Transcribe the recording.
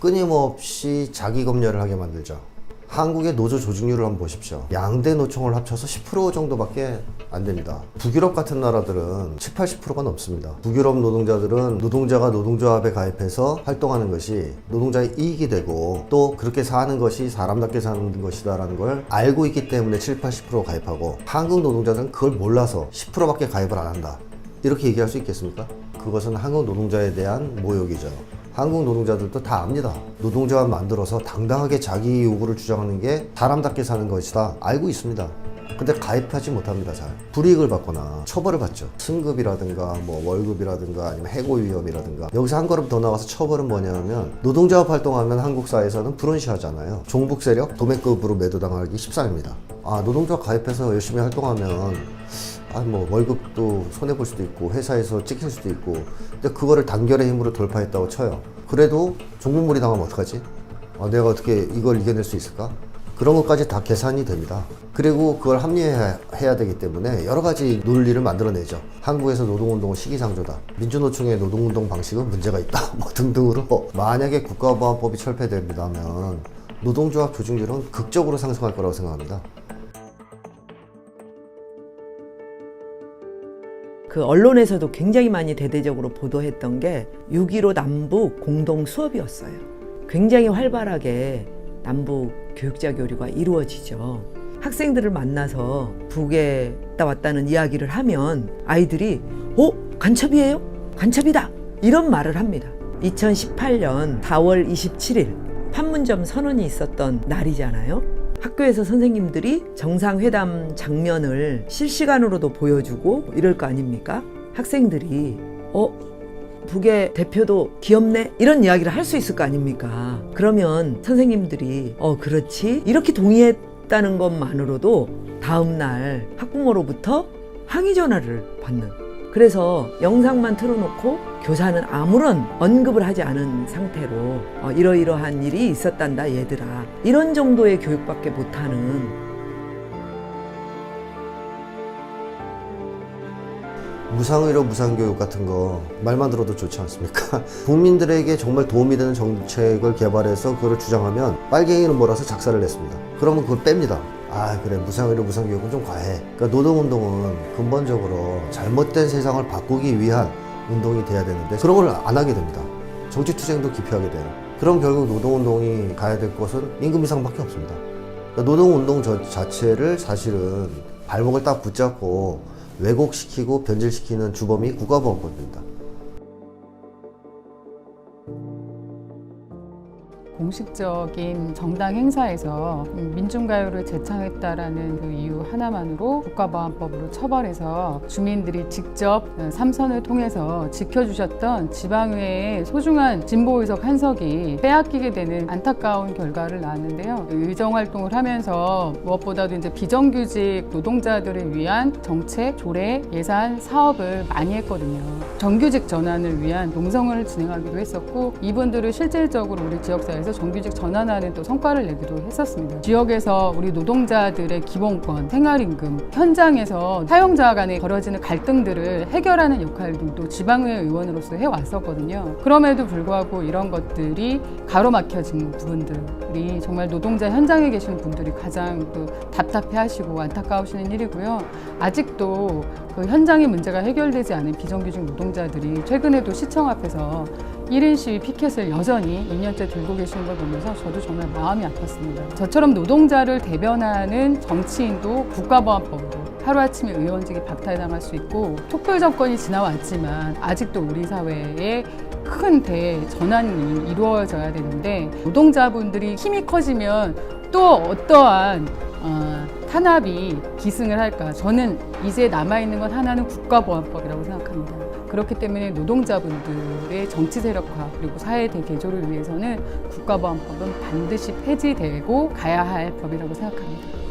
끊임없이 자기 검열을 하게 만들죠. 한국의 노조 조직률을 한번 보십시오. 양대 노총을 합쳐서 10% 정도밖에 안 됩니다. 북유럽 같은 나라들은 7, 80%가 넘습니다. 북유럽 노동자들은 노동자가 노동조합에 가입해서 활동하는 것이 노동자의 이익이 되고 또 그렇게 사는 것이 사람답게 사는 것이다 라는 걸 알고 있기 때문에 7, 80% 가입하고, 한국 노동자들은 그걸 몰라서 10%밖에 가입을 안 한다, 이렇게 얘기할 수 있겠습니까? 그것은 한국 노동자에 대한 모욕이죠. 한국 노동자들도 다 압니다. 노동조합 만들어서 당당하게 자기 요구를 주장하는 게 사람답게 사는 것이다, 알고 있습니다. 근데 가입하지 못합니다. 잘 불이익을 받거나 처벌을 받죠. 승급이라든가 뭐 월급이라든가 아니면 해고 위험이라든가. 여기서 한 걸음 더 나가서 처벌은 뭐냐면, 노동조합 활동하면 한국 사회에서는 불운시하잖아요. 종북 세력 도매급으로 매도당하기 십상입니다. 노동조합 가입해서 열심히 활동하면 뭐 월급도 손해볼 수도 있고 회사에서 찍힐 수도 있고, 근데 그거를 단결의 힘으로 돌파했다고 쳐요. 그래도 종북몰이 당하면 어떡하지? 내가 어떻게 이걸 이겨낼 수 있을까? 그런 것까지 다 계산이 됩니다. 그리고 그걸 합리화해야 되기 때문에 여러 가지 논리를 만들어내죠. 한국에서 노동운동은 시기상조다, 민주노총의 노동운동 방식은 문제가 있다, 뭐 등등으로. 만약에 국가보안법이 철폐된다면 노동조합 조직률은 극적으로 상승할 거라고 생각합니다. 그 언론에서도 굉장히 많이 대대적으로 보도했던 게 6.15 남북 공동 수업이었어요. 굉장히 활발하게 남북 교육자 교류가 이루어지죠. 학생들을 만나서 북에 갔다 왔다는 이야기를 하면 아이들이 간첩이에요? 간첩이다! 이런 말을 합니다. 2018년 4월 27일 판문점 선언이 있었던 날이잖아요. 학교에서 선생님들이 정상회담 장면을 실시간으로도 보여주고 이럴 거 아닙니까? 학생들이 북의 대표도 귀엽네? 이런 이야기를 할 수 있을 거 아닙니까? 그러면 선생님들이 그렇지? 이렇게 동의했다는 것만으로도 다음날 학부모로부터 항의 전화를 받는. 그래서 영상만 틀어놓고 교사는 아무런 언급을 하지 않은 상태로 이러이러한 일이 있었단다 얘들아, 이런 정도의 교육밖에 못하는. 무상의료 무상교육 같은 거 말만 들어도 좋지 않습니까? 국민들에게 정말 도움이 되는 정책을 개발해서 그걸 주장하면 빨갱이는 몰아서 작사를 냈습니다. 그러면 그걸 뺍니다. 그래, 무상의료 무상교육은 좀 과해. 그러니까 노동운동은 근본적으로 잘못된 세상을 바꾸기 위한 운동이 돼야 되는데 그런 걸 안 하게 됩니다. 정치투쟁도 기피하게 돼요. 그럼 결국 노동운동이 가야 될 곳은 임금 인상밖에 없습니다. 그러니까 노동운동 자체를 사실은 발목을 딱 붙잡고 왜곡시키고 변질시키는 주범이 국가보안법입니다. 공식적인 정당 행사에서 민중가요를 재창했다라는 그 이유 하나만으로 국가보안법으로 처벌해서 주민들이 직접 삼선을 통해서 지켜주셨던 지방의회의 소중한 진보의석 한 석이 빼앗기게 되는 안타까운 결과를 낳았는데요. 의정활동을 하면서 무엇보다도 이제 비정규직 노동자들을 위한 정책, 조례, 예산, 사업을 많이 했거든요. 정규직 전환을 위한 농성을 진행하기도 했었고, 이분들을 실질적으로 우리 지역사회에서 정규직 전환하는 또 성과를 내기도 했었습니다. 지역에서 우리 노동자들의 기본권, 생활임금, 현장에서 사용자 간에 벌어지는 갈등들을 해결하는 역할도 또 지방의회 의원으로서 해왔었거든요. 그럼에도 불구하고 이런 것들이 가로막혀진 부분들이 정말 노동자 현장에 계시는 분들이 가장 또 답답해하시고 안타까우시는 일이고요. 아직도 그 현장의 문제가 해결되지 않은 비정규직 노동자들이 최근에도 시청 앞에서 1인 시위 피켓을 여전히 2년째 들고 계시는 걸 보면서 저도 정말 마음이 아팠습니다. 저처럼 노동자를 대변하는 정치인도 국가보안법으로 하루아침에 의원직이 박탈당할 수 있고, 촛불 정권이 지나왔지만 아직도 우리 사회에 큰 대전환이 이루어져야 되는데, 노동자분들이 힘이 커지면 또 어떠한 탄압이 기승을 할까? 저는 이제 남아있는 건 하나는 국가보안법이라고 생각합니다. 그렇기 때문에 노동자분들의 정치 세력화 그리고 사회 대개조를 위해서는 국가보안법은 반드시 폐지되고 가야 할 법이라고 생각합니다.